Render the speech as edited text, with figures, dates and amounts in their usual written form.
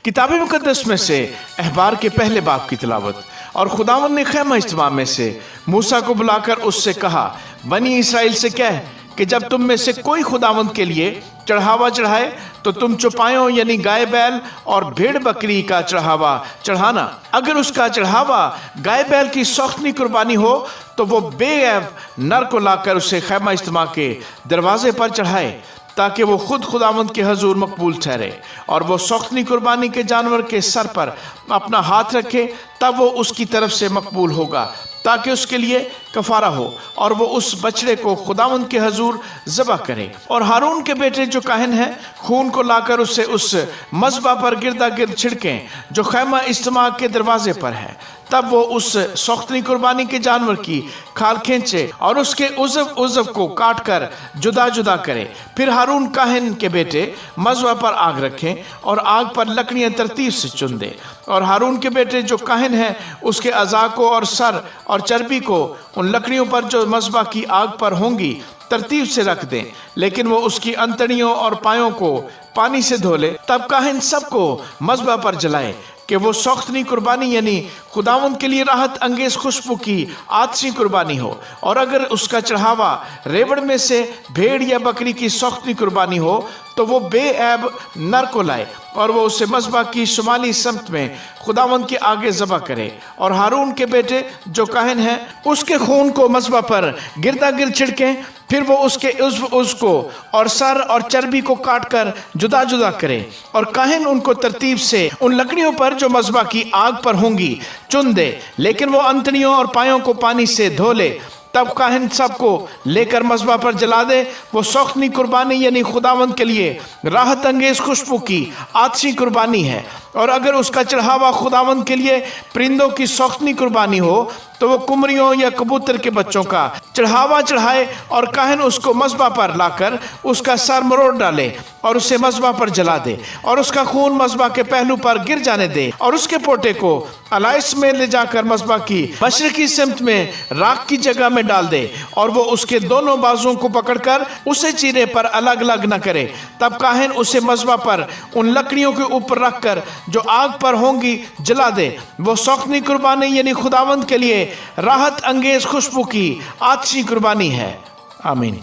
किताब मुकद्दस में से अहबार के पहले बाब की तिलावत। और खुदावंद ने खैमा इज्तिमा में से मूसा को बुलाकर उससे कहा, बनी इसराइल से कह कि जब तुम में से कोई खुदावंद के लिए चढ़ावा चढ़ाए तो तुम चौपायों यानी गाय बैल और भेड़ बकरी का चढ़ावा चढ़ाना। अगर उसका चढ़ावा गाय बैल की सौख्तनी कुर्बानी हो तो वो बेऐब नर को लाकर उसे खैमा इज्तिमा के दरवाजे पर चढ़ाए, ताकि वो खुद खुदावंद के हजूर मकबूल ठहरे। और वो सौख्तनी कुर्बानी के जानवर के सर पर अपना हाथ रखे, तब वो उसकी तरफ से मकबूल होगा, ताकि उसके लिए कफारा हो, और वो उस बछड़े को खुदावंद के हजूर ज़बह करे। और हारून के बेटे जो काहिन हैं खून को लाकर उसे उस मज़बा पर गिरदा गिर्द छिड़कें जो खैमा इज्तिमा के दरवाजे पर है। तब वो उस सौख्तनी कुर्बानी के जानवर की खाल खींचे और उसके उज़व को काट कर जुदा जुदा करे। फिर हारून काहिन के बेटे मज़बा पर आग रखें और आग पर लकड़ियां तरतीब से चुन दे। और हारून के बेटे जो काहिन हैं उसके अज़ा को और सर और चर्बी को उन लकड़ियों पर जो मज़बा की आग पर होंगी तरतीब से रख दें, लेकिन वो उसकी अंतड़ियों और पायों को पानी से धो ले। तब काहिन सबको मज़बा पर जलाए कि वो सौख्तनी कुर्बानी यानी खुदावंद के लिए राहत अंगेज खुशबू की आतशी कुर्बानी हो। और अगर उसका चढ़ावा रेवड़ में से भेड़ या बकरी की सौख्तनी कुर्बानी हो तो वो बेऐब नर को लाए और वो उसे मज़बा की शुमाली समत में खुदावंद के आगे ज़बह करे। और हारून के बेटे जो काहिन हैं उसके खून को मज़बा पर गिरदा गिर्द छिड़कें। फिर वो उसके उसको और सर और चर्बी को काट कर जुदा जुदा करे। और काहिन उनको तरतीब से उन लकड़ियों पर जो मज़बा की आग पर होंगी चुन दे, लेकिन वो अंतड़ियों और पायों को पानी से धो ले। तब काहिन सबको लेकर मज़बा पर जला दे। वो सौख्तनी कुर्बानी यानी खुदावंद के लिए राहत अंगेज खुशबू की आतशी कुर्बानी है। और अगर उसका चढ़ावा खुदावंद के लिए परिंदों की सौख्तनी कुर्बानी हो तो वो कुमरियों या कबूतर के बच्चों का चढ़ावा चढ़ाए। और काहिन उसको मज़बा पर लाकर उसका सर मरोड़ डाले और उसे मज़बा पर जला दे और उसका खून मज़बा के पहलू पर गिर जाने दे। और उसके पोटे को अलाइस में ले जाकर मज़बा की मशरकी सिमत में राख की जगह में डाल दे और वो उसके दोनों बाजुओं को पकड़कर उसे चीरे पर अलग अलग न करे। तब काहिन उसे मज़बा पर उन लकड़ियों के ऊपर रखकर जो आग पर होंगी जला दे। वो सौख्तनी कुर्बानी यानी खुदावंद के लिए राहत अंगेज खुशबू की आतशी कुर्बानी है। आमीन।